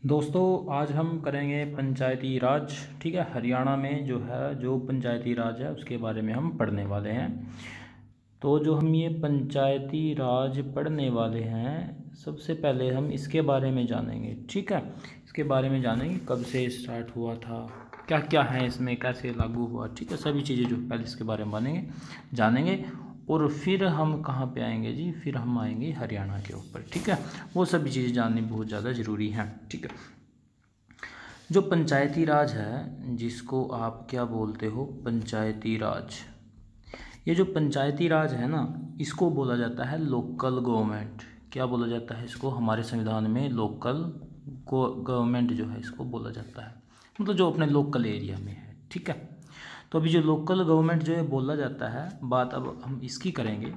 दोस्तों आज हम करेंगे पंचायती राज। ठीक है, हरियाणा में जो है जो पंचायती राज है उसके बारे में हम पढ़ने वाले हैं। तो जो हम ये पंचायती राज पढ़ने वाले हैं, सबसे पहले हम इसके बारे में जानेंगे। ठीक है, इसके बारे में जानेंगे कब से स्टार्ट हुआ था, क्या क्या है इसमें, कैसे लागू हुआ। ठीक है, सभी चीज़ें जो पहले इसके बारे में जानेंगे और फिर हम कहाँ पे आएंगे जी, फिर हम आएंगे हरियाणा के ऊपर। ठीक है, वो सभी चीज़ें जाननी बहुत ज़्यादा ज़रूरी हैं। ठीक है, जो पंचायती राज है, जिसको आप क्या बोलते हो, पंचायती राज। ये जो पंचायती राज है ना, इसको बोला जाता है लोकल गवर्नमेंट। क्या बोला जाता है इसको, हमारे संविधान में लोकल गवर्नमेंट जो है इसको बोला जाता है, मतलब जो अपने लोकल एरिया में है। ठीक है, तो अभी जो लोकल गवर्नमेंट जो है बोला जाता है, बात अब हम इसकी करेंगे।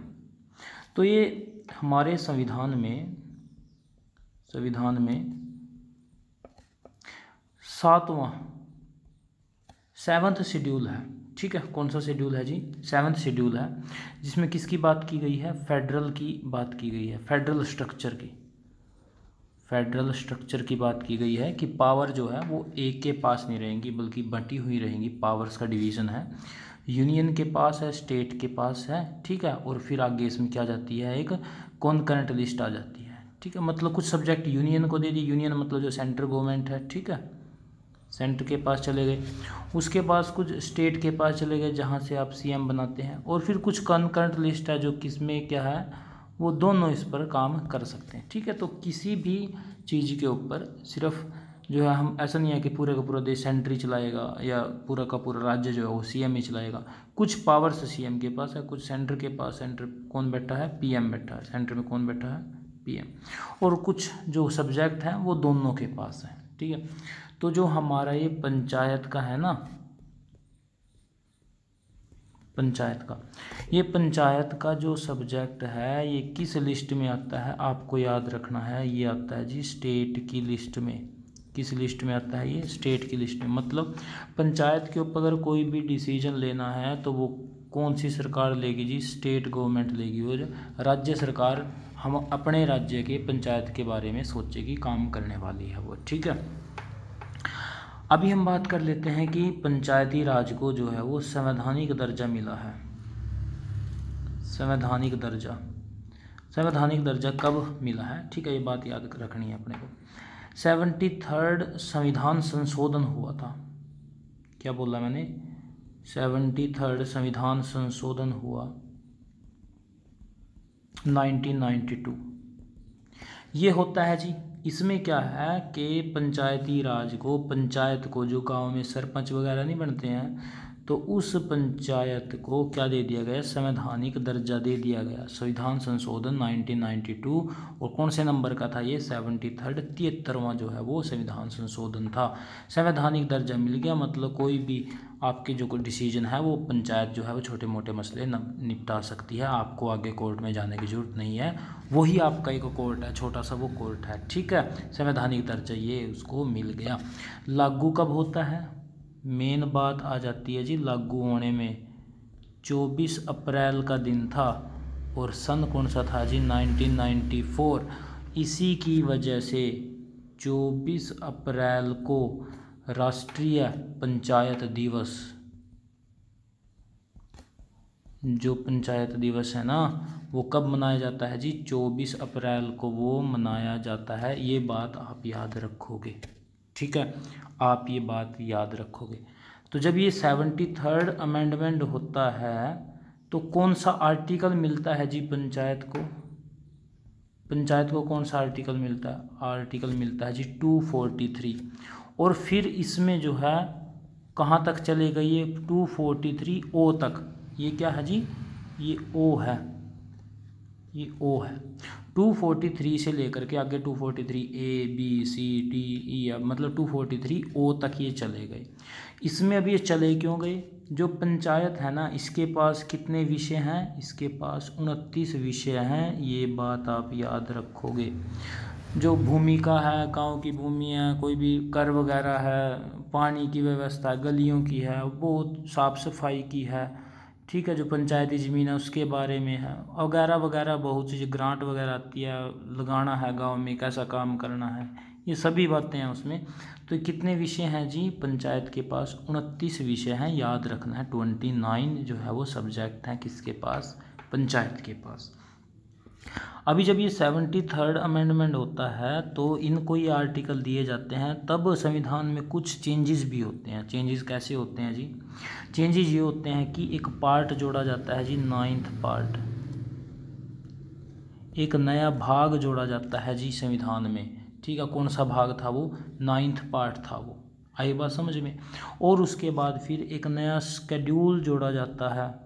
तो ये हमारे संविधान में 7वां शेड्यूल है। ठीक है, कौन सा शेड्यूल है जी, 7वां शेड्यूल है, जिसमें किसकी बात की गई है, फेडरल की बात की गई है, फेडरल स्ट्रक्चर की बात की गई है कि पावर जो है वो एक के पास नहीं रहेंगी बल्कि बंटी हुई रहेंगी। पावर्स का डिवीज़न है, यूनियन के पास है, स्टेट के पास है। ठीक है, और फिर आगे इसमें क्या जाती है, एक कॉन्करेंट लिस्ट आ जाती है। ठीक है, मतलब कुछ सब्जेक्ट यूनियन को दे दी, यूनियन मतलब जो सेंट्रल गवर्नमेंट है। ठीक है, सेंटर के पास चले गए, उसके पास कुछ स्टेट के पास चले गए जहाँ से आप सीएम बनाते हैं, और फिर कुछ कॉन्करेंट लिस्ट है जो किसमें क्या है, वो दोनों इस पर काम कर सकते हैं। ठीक है, तो किसी भी चीज़ के ऊपर सिर्फ जो है, हम ऐसा नहीं है कि पूरे का पूरा देश सेंटर ही चलाएगा या पूरा का पूरा राज्य जो है वो सीएम ही चलाएगा। कुछ पावर्स सीएम के पास है, कुछ सेंटर के पास। सेंटर कौन बैठा है, पीएम बैठा है, सेंटर में कौन बैठा है, पीएम। और कुछ जो सब्जेक्ट हैं वो दोनों के पास हैं। ठीक है, तो जो हमारा ये पंचायत का है ना, पंचायत का जो सब्जेक्ट है, ये किस लिस्ट में आता है, आपको याद रखना है। ये आता है जी स्टेट की लिस्ट में। किस लिस्ट में आता है, ये स्टेट की लिस्ट में। मतलब पंचायत के ऊपर अगर कोई भी डिसीजन लेना है तो वो कौन सी सरकार लेगी जी, स्टेट गवर्नमेंट लेगी। और राज्य सरकार हम अपने राज्य के पंचायत के बारे में सोचेगी, काम करने वाली है वो। ठीक है, अभी हम बात कर लेते हैं कि पंचायती राज को जो है वो संवैधानिक दर्जा मिला है। संवैधानिक दर्जा कब मिला है, ठीक है, ये बात याद रखनी है अपने को। 73rd संविधान संशोधन हुआ था। क्या बोला मैंने, 73rd संविधान संशोधन हुआ 1992। ये होता है जी, इसमें क्या है कि पंचायती राज को, पंचायत को, जो गांव में सरपंच वगैरह नहीं बनते हैं, तो उस पंचायत को क्या दे दिया गया, संवैधानिक दर्जा दे दिया गया। संविधान संशोधन 1992, और कौन से नंबर का था ये, 73rd, 73वां जो है वो संविधान संशोधन था। संवैधानिक दर्जा मिल गया, मतलब कोई भी आपके जो कोई डिसीजन है वो पंचायत जो है वो छोटे मोटे मसले निपटा सकती है। आपको आगे कोर्ट में जाने की ज़रूरत नहीं है, वही आपका एक कोर्ट है, छोटा सा वो कोर्ट है। ठीक है, संवैधानिक दर्जा ये उसको मिल गया। लागू कब होता है, मेन बात आ जाती है जी लागू होने में। 24 अप्रैल का दिन था, और सन कौन सा था जी, 1994। इसी की वजह से 24 अप्रैल को राष्ट्रीय पंचायत दिवस, जो पंचायत दिवस है ना, वो कब मनाया जाता है जी, 24 अप्रैल को वो मनाया जाता है। ये बात आप याद रखोगे। ठीक है, आप ये बात याद रखोगे। तो जब ये 73rd अमेंडमेंट होता है तो कौन सा आर्टिकल मिलता है जी पंचायत को, कौन सा आर्टिकल मिलता है, आर्टिकल मिलता है जी 243। और फिर इसमें जो है कहाँ तक चले गई ये, 243 ओ तक। ये क्या है जी, ये ओ है, ये ओ है। 243 से लेकर के आगे 243 A B C D E, मतलब 243 ओ तक ये चले गए। इसमें अब ये चले क्यों गए, जो पंचायत है ना, इसके पास कितने विषय हैं, इसके पास 29 विषय हैं। ये बात आप याद रखोगे। जो भूमिका है, गांव की भूमि है, कोई भी कर वगैरह है, पानी की व्यवस्था, गलियों की है, वो साफ़ सफाई की है। ठीक है, जो पंचायती ज़मीन है उसके बारे में है, वगैरह वगैरह बहुत सी ग्रांट वगैरह आती है, लगाना है गांव में, कैसा काम करना है, ये सभी बातें हैं उसमें। तो कितने विषय हैं जी पंचायत के पास? 29 विषय हैं, याद रखना है। 29 जो है वो सब्जेक्ट हैं किसके पास? पंचायत के पास। अभी जब ये 73rd अमेंडमेंट होता है तो इनको ये आर्टिकल दिए जाते हैं, तब संविधान में कुछ चेंजेस भी होते हैं। चेंजेस कैसे होते हैं जी? चेंजेस ये होते हैं कि एक पार्ट जोड़ा जाता है जी, 9th पार्ट, एक नया भाग जोड़ा जाता है जी संविधान में, ठीक है। कौन सा भाग था वो? 9th पार्ट था वो। आई बात समझ में? और उसके बाद फिर एक नया शेड्यूल जोड़ा जाता है,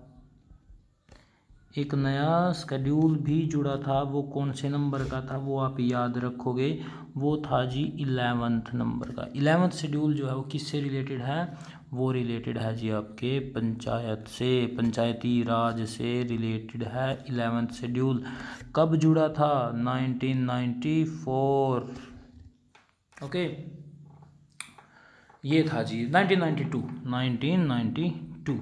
एक नया शेड्यूल भी जुड़ा था। वो कौन से नंबर का था वो आप याद रखोगे, वो था जी 11th नंबर का। 11th शेड्यूल जो है वो किससे रिलेटेड है? वो रिलेटेड है जी आपके पंचायत से, पंचायती राज से रिलेटेड है 11th शेड्यूल। कब जुड़ा था? 1994। ओके, ये था जी 1992।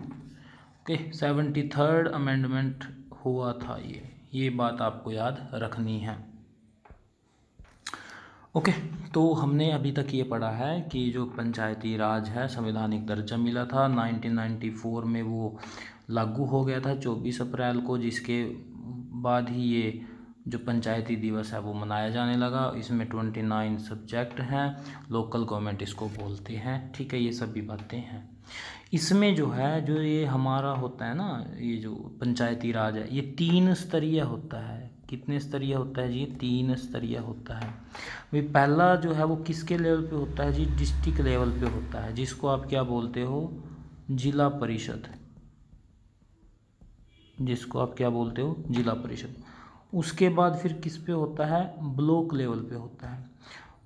ओके, 73rd अमेंडमेंट हुआ था ये बात आपको याद रखनी है। ओके, तो हमने अभी तक ये पढ़ा है कि जो पंचायती राज है संवैधानिक दर्जा मिला था 1994 में, वो लागू हो गया था 24 अप्रैल को, जिसके बाद ही ये जो पंचायती दिवस है वो मनाया जाने लगा। इसमें 29 सब्जेक्ट हैं, लोकल गवर्नमेंट इसको बोलते हैं, ठीक है। ये सभी बातें हैं। इसमें जो है, जो ये हमारा होता है ना, ये जो पंचायती राज है ये 3 स्तरीय होता है। कितने स्तरीय होता है जी? 3 स्तरीय होता है। भाई पहला जो है वो किसके लेवल पे होता है जी? डिस्ट्रिक्ट लेवल पे होता है, जिसको आप क्या बोलते हो? जिला परिषद, जिसको आप क्या बोलते हो? जिला परिषद। उसके बाद फिर किस पे होता है? ब्लॉक लेवल पे होता है।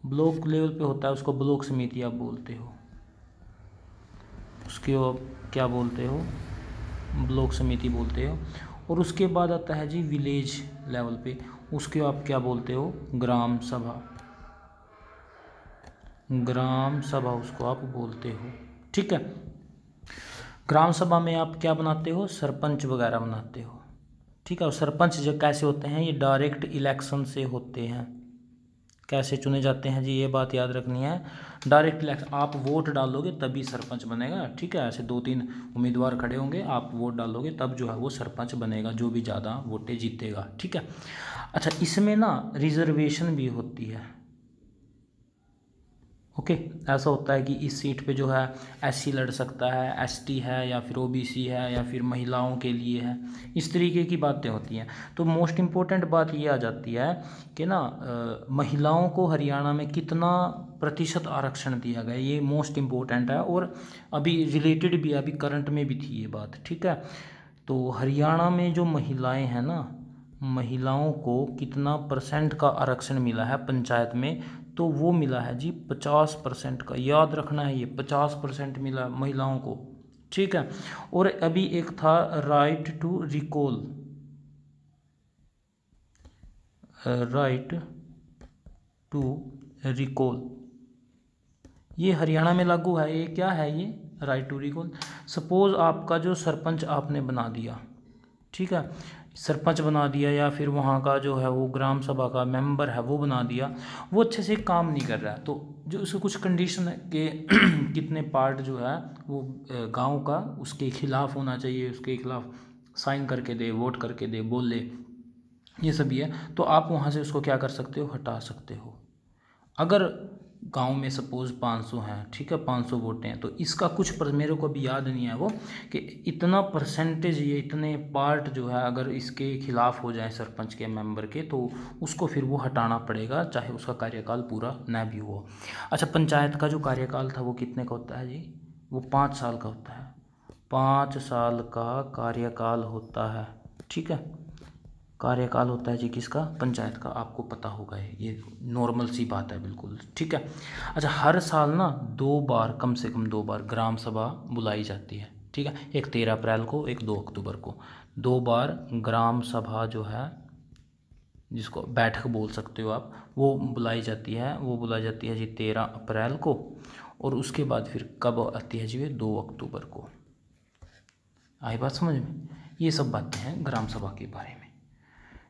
ब्लॉक लेवल पे होता है, उसको ब्लॉक समिति आप बोलते हो, उसको आप क्या बोलते हो? ब्लॉक समिति बोलते हो। और उसके बाद आता है जी विलेज लेवल पे, उसके आप क्या बोलते हो? ग्राम सभा, ग्राम सभा उसको आप बोलते हो, ठीक है। ग्राम सभा में आप क्या बनाते हो? सरपंच वगैरह बनाते हो, ठीक है। और सरपंच जो कैसे होते हैं? ये डायरेक्ट इलेक्शन से होते हैं। कैसे चुने जाते हैं जी? ये बात याद रखनी है। डायरेक्ट इलेक्शन, आप वोट डालोगे तभी सरपंच बनेगा, ठीक है। ऐसे 2-3 उम्मीदवार खड़े होंगे, आप वोट डालोगे तब जो है वो सरपंच बनेगा, जो भी ज़्यादा वोटें जीतेगा, ठीक है। अच्छा, इसमें ना रिजर्वेशन भी होती है। ओके, ऐसा होता है कि इस सीट पे जो है एससी लड़ सकता है, एसटी है, या फिर ओबीसी है, या फिर महिलाओं के लिए है, इस तरीके की बातें होती हैं। तो मोस्ट इम्पोर्टेंट बात ये आ जाती है कि ना महिलाओं को हरियाणा में कितना प्रतिशत आरक्षण दिया गया, ये मोस्ट इम्पोर्टेंट है। और अभी रिलेटेड भी, अभी करंट में भी थी ये बात, ठीक है। तो हरियाणा में जो महिलाएं हैं ना, महिलाओं को कितना % का आरक्षण मिला है पंचायत में? तो वो मिला है जी 50% का। याद रखना है, ये 50% मिला महिलाओं को, ठीक है। और अभी एक था right to recall, right to recall, ये हरियाणा में लागू है। ये क्या है? ये राइट टू रिकॉल। सपोज आपका जो सरपंच आपने बना दिया, ठीक है, सरपंच बना दिया, या फिर वहाँ का जो है वो ग्राम सभा का मेंबर है वो बना दिया, वो अच्छे से काम नहीं कर रहा है, तो जो उसके कुछ कंडीशन है कि कितने पार्ट जो है वो गांव का उसके खिलाफ होना चाहिए, उसके खिलाफ साइन करके दे, वोट करके दे, बोले, ये सब है। तो आप वहाँ से उसको क्या कर सकते हो? हटा सकते हो। अगर गांव में सपोज 500 हैं, ठीक है, 500 वोटें हैं, तो इसका कुछ पर मेरे को अभी याद नहीं है वो कि इतना %, ये इतने पार्ट जो है अगर इसके खिलाफ हो जाए सरपंच के मेंबर के, तो उसको फिर वो हटाना पड़ेगा, चाहे उसका कार्यकाल पूरा न भी हो। अच्छा, पंचायत का जो कार्यकाल था वो कितने का होता है जी? वो 5 साल का होता है। 5 साल का कार्यकाल होता है, ठीक है। कार्यकाल होता है जी किसका? पंचायत का। आपको पता होगा, ये नॉर्मल सी बात है बिल्कुल, ठीक है। अच्छा, हर साल ना 2 बार, कम से कम 2 बार ग्राम सभा बुलाई जाती है, ठीक है। एक 13 अप्रैल को, एक 2 अक्टूबर को, 2 बार ग्राम सभा जो है, जिसको बैठक बोल सकते हो आप, वो बुलाई जाती है। वो बुलाई जाती है जी 13 अप्रैल को, और उसके बाद फिर कब आती है जी? 2 अक्टूबर को। आई बात समझ में? ये सब बातें हैं ग्राम सभा के बारे में,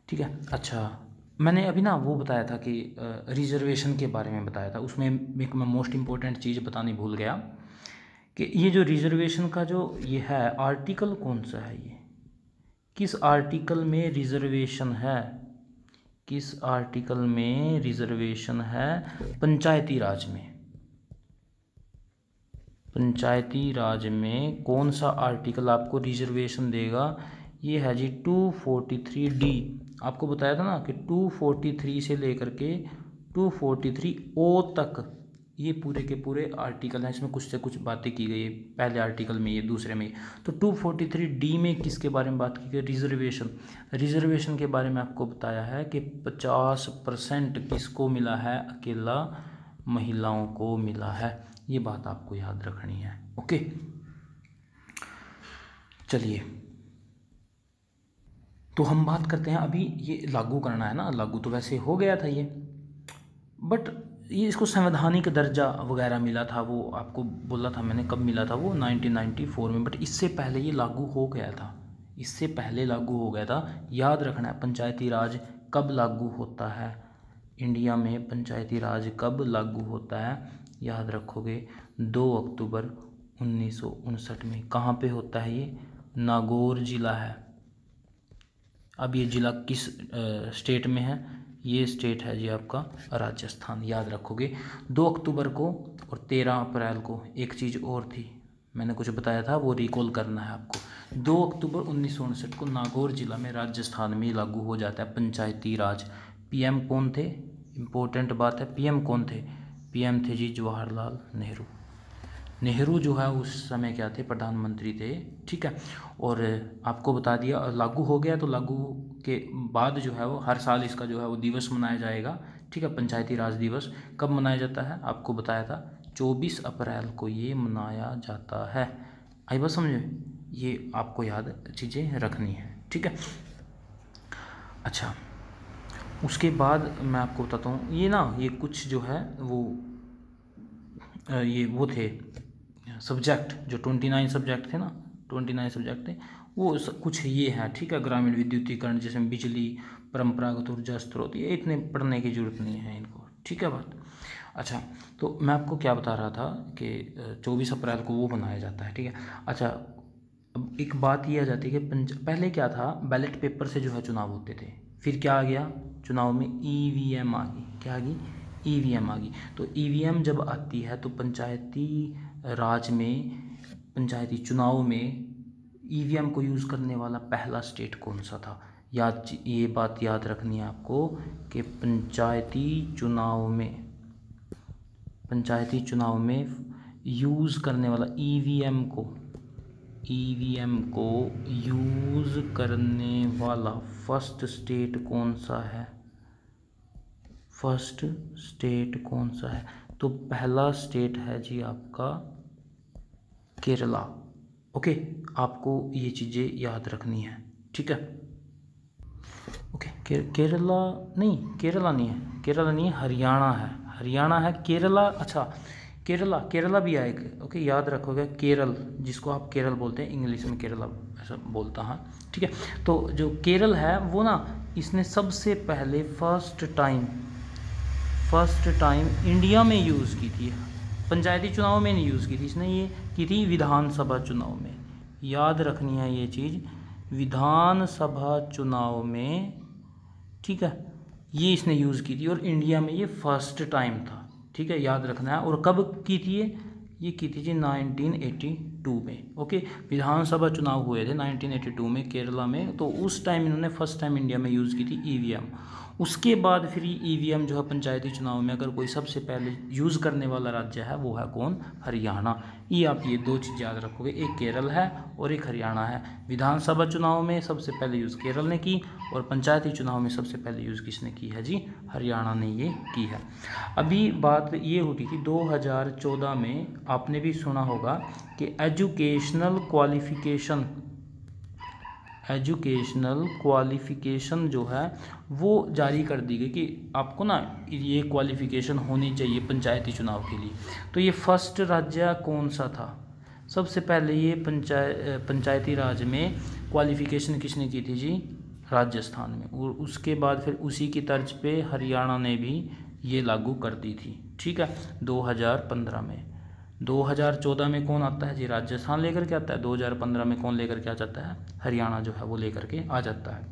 ठीक है। अच्छा, मैंने अभी ना वो बताया था कि रिजर्वेशन के बारे में बताया था, उसमें एक मैं मोस्ट इम्पोर्टेंट चीज़ बतानी भूल गया कि ये जो रिजर्वेशन का जो ये है आर्टिकल कौन सा है, ये किस आर्टिकल में रिजर्वेशन है, किस आर्टिकल में रिजर्वेशन है? पंचायती राज में। पंचायती राज में कौन सा आर्टिकल आपको रिजर्वेशन देगा? ये है जी 243D। आपको बताया था ना कि 243 से लेकर के 243O तक ये पूरे के पूरे आर्टिकल हैं, इसमें कुछ से कुछ बातें की गई है, पहले आर्टिकल में ये, दूसरे में ये। तो 243D में किसके बारे में बात की गई? रिजर्वेशन। रिजर्वेशन के बारे में आपको बताया है कि 50% किसको मिला है? अकेला महिलाओं को मिला है। ये बात आपको याद रखनी है। ओके, चलिए तो हम बात करते हैं, अभी ये लागू करना है ना, लागू तो वैसे हो गया था ये, बट ये इसको संवैधानिक दर्जा वगैरह मिला था, वो आपको बोला था मैंने, कब मिला था वो? 1994 में। बट इससे पहले ये लागू हो गया था, इससे पहले लागू हो गया था। याद रखना है पंचायती राज कब लागू होता है इंडिया में, पंचायती राज कब लागू होता है? याद रखोगे 2 अक्टूबर 1959 में। कहाँ पे होता है ये? नागौर ज़िला है। अब ये ज़िला किस स्टेट में है? ये स्टेट है जी आपका राजस्थान। याद रखोगे 2 अक्टूबर को और 13 अप्रैल को। एक चीज़ और थी, मैंने कुछ बताया था, वो रिकॉल करना है आपको। 2 अक्टूबर 1959 को नागौर ज़िला में राजस्थान में लागू हो जाता है पंचायती राज। पीएम कौन थे? इम्पोर्टेंट बात है, पीएम कौन थे? पीएम थे जी जवाहरलाल नेहरू। नेहरू जो है उस समय क्या थे? प्रधानमंत्री थे, ठीक है। और आपको बता दिया लागू हो गया, तो लागू के बाद जो है वो हर साल इसका जो है वो दिवस मनाया जाएगा, ठीक है। पंचायती राज दिवस कब मनाया जाता है? आपको बताया था 24 अप्रैल को ये मनाया जाता है। आई बात समझे? ये आपको याद चीज़ें रखनी है, ठीक है। अच्छा, उसके बाद मैं आपको बताता हूँ, ये ना ये कुछ जो है वो ये वो थे सब्जेक्ट, जो 29 सब्जेक्ट थे ना, 29 सब्जेक्ट थे, वो कुछ ये है, ठीक है। ग्रामीण विद्युतीकरण, जैसे बिजली, परंपरागत ऊर्जा स्रोत, ये इतने पढ़ने की जरूरत नहीं है इनको, ठीक है बात। अच्छा, तो मैं आपको क्या बता रहा था कि 24 अप्रैल को वो मनाया जाता है, ठीक है। अच्छा, अब एक बात ये आ जाती है कि पहले क्या था, बैलेट पेपर से जो है चुनाव होते थे, फिर क्या आ गया चुनाव में? ईवीएम आ गई। क्या आ गई? ईवीएम आ गई। तो ईवीएम जब आती है तो पंचायती राज में, पंचायती चुनाव में ईवीएम को यूज़ करने वाला पहला स्टेट कौन सा था? ये बात याद रखनी है आपको कि पंचायती चुनाव में यूज़ करने वाला ईवीएम को यूज़ करने वाला फर्स्ट स्टेट कौन सा है? फर्स्ट स्टेट कौन सा है? तो पहला स्टेट है जी आपका केरला। ओके, आपको ये चीज़ें याद रखनी है, ठीक है। ओके, केरला नहीं है, हरियाणा है। केरला, अच्छा केरला भी आएगा। ओके, याद रखोगे केरल, जिसको आप केरल बोलते हैं, इंग्लिश में केरला ऐसा बोलता है, ठीक है। तो जो केरल है वो ना, इसने सबसे पहले फर्स्ट टाइम इंडिया में यूज़ की थी, पंचायती चुनाव में नहीं यूज़ की थी इसने, ये की थी विधानसभा चुनाव में। याद रखनी है ये चीज़, विधानसभा चुनाव में, ठीक है, ये इसने यूज़ की थी और इंडिया में ये फर्स्ट टाइम था, ठीक है, याद रखना है। और कब की थी ये की थी जी 1982 में। ओके, विधानसभा चुनाव हुए थे 1982 में केरला में, तो उस टाइम इन्होंने फर्स्ट टाइम इंडिया में यूज़ की थी ईवीएम। उसके बाद फिर ईवीएम जो है पंचायती चुनाव में अगर कोई सबसे पहले यूज़ करने वाला राज्य है वो है कौन? हरियाणा। ये आप ये दो चीज़ याद रखोगे, एक केरल है और एक हरियाणा है। विधानसभा चुनाव में सबसे पहले यूज़ केरल ने की और पंचायती चुनाव में सबसे पहले यूज़ किसने की है जी? हरियाणा ने ये की है। अभी बात ये उठी थी 2014 में, आपने भी सुना होगा कि एजुकेशनल क्वालिफ़िकेशन जो है वो जारी कर दी गई कि आपको ना ये क्वालिफ़िकेशन होनी चाहिए पंचायती चुनाव के लिए। तो ये फर्स्ट राज्य कौन सा था? सबसे पहले ये पंचायती राज में क्वालिफ़िकेशन किसने की थी जी? राजस्थान में, और उसके बाद फिर उसी की तर्ज पे हरियाणा ने भी ये लागू कर दी थी, ठीक है, 2015 में। 2014 में कौन आता है जी? राजस्थान लेकर के आता है। 2015 में कौन लेकर के आ जाता है? हरियाणा जो है वो लेकर के आ जाता है।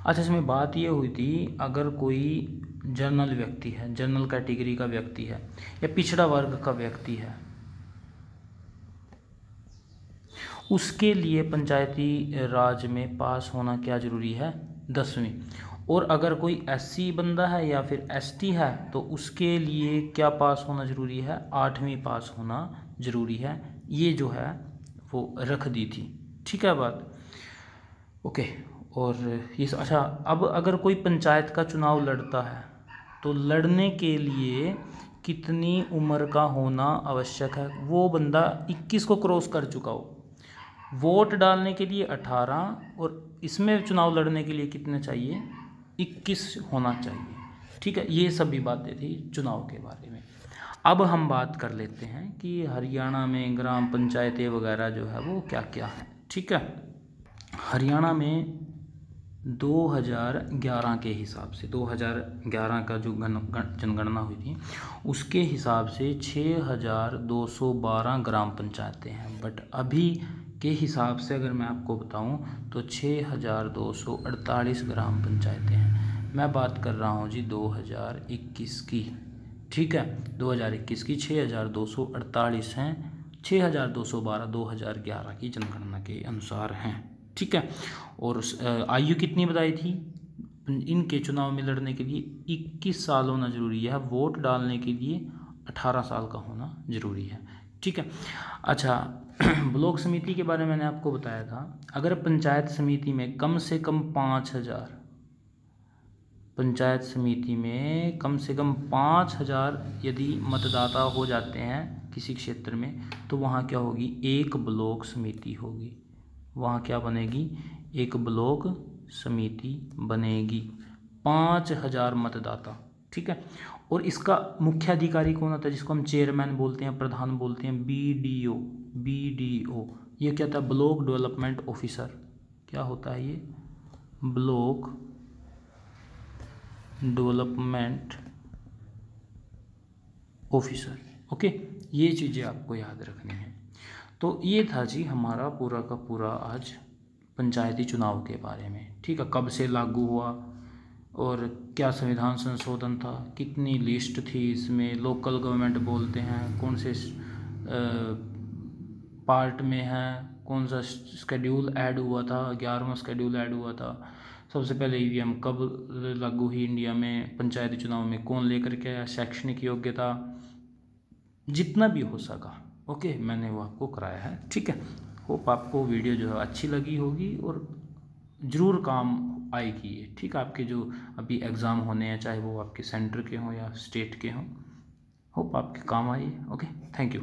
अच्छा, इसमें बात ये हुई थी, अगर कोई जनरल व्यक्ति है, जनरल कैटेगरी का व्यक्ति है या पिछड़ा वर्ग का व्यक्ति है, उसके लिए पंचायती राज में पास होना क्या ज़रूरी है? 10वीं। और अगर कोई एससी बंदा है या फिर एसटी है तो उसके लिए क्या पास होना ज़रूरी है? 8वीं पास होना ज़रूरी है। ये जो है वो रख दी थी, ठीक है बात, ओके। और ये अच्छा, अब अगर कोई पंचायत का चुनाव लड़ता है तो लड़ने के लिए कितनी उम्र का होना आवश्यक है? वो बंदा 21 को क्रॉस कर चुका हो। वोट डालने के लिए 18 और इसमें चुनाव लड़ने के लिए कितने चाहिए? 21 होना चाहिए, ठीक है। ये सभी बातें थी चुनाव के बारे में। अब हम बात कर लेते हैं कि हरियाणा में ग्राम पंचायतें वगैरह जो है वो क्या क्या है, ठीक है। हरियाणा में 2011 के हिसाब से, 2011 का जो जनगणना हुई थी उसके हिसाब से 6212 ग्राम पंचायतें हैं। बट अभी के हिसाब से अगर मैं आपको बताऊं तो 6248 ग्राम पंचायतें हैं। मैं बात कर रहा हूं जी 2021 की, ठीक है। 2021 की 6248 हैं, 6212 2011 की जनगणना के अनुसार हैं, ठीक है। और आयु कितनी बताई थी इनके चुनाव में लड़ने के लिए? 21 साल होना ज़रूरी है। वोट डालने के लिए 18 साल का होना ज़रूरी है, ठीक है। अच्छा, ब्लॉक समिति के बारे में मैंने आपको बताया था। अगर पंचायत समिति में कम से कम 5000, पंचायत समिति में कम से कम 5000 यदि मतदाता हो जाते हैं किसी क्षेत्र में, तो वहाँ क्या होगी? एक ब्लॉक समिति होगी। वहाँ क्या बनेगी? एक ब्लॉक समिति बनेगी। 5000 मतदाता, ठीक है। और इसका मुख्य अधिकारी कौन होता है? जिसको हम चेयरमैन बोलते हैं, प्रधान बोलते हैं, बीडीओ। बीडीओ ये क्या होता है? Block development officer. क्या होता है ये? Block development officer, okay. ये चीज़ें आपको याद रखनी है। तो ये था जी हमारा पूरा का पूरा आज पंचायती चुनाव के बारे में, ठीक है। कब से लागू हुआ और क्या संविधान संशोधन था, कितनी लिस्ट थी इसमें, लोकल गवर्नमेंट बोलते हैं, कौन से पार्ट में है, कौन सा शेड्यूल ऐड हुआ था, 11वां शेड्यूल ऐड हुआ था, सबसे पहले ईवीएम कब लागू हुई इंडिया में, पंचायती चुनाव में कौन लेकर के आया, शैक्षणिक योग्यता, जितना भी हो सका, ओके, मैंने वो आपको कराया है, ठीक है। होप आपको वीडियो जो है अच्छी लगी होगी और ज़रूर काम आएगी ये, ठीक है। आपके जो अभी एग्ज़ाम होने हैं, चाहे वो आपके सेंटर के हों या स्टेट के हों, होप आपके काम आए, ओके। Thank you.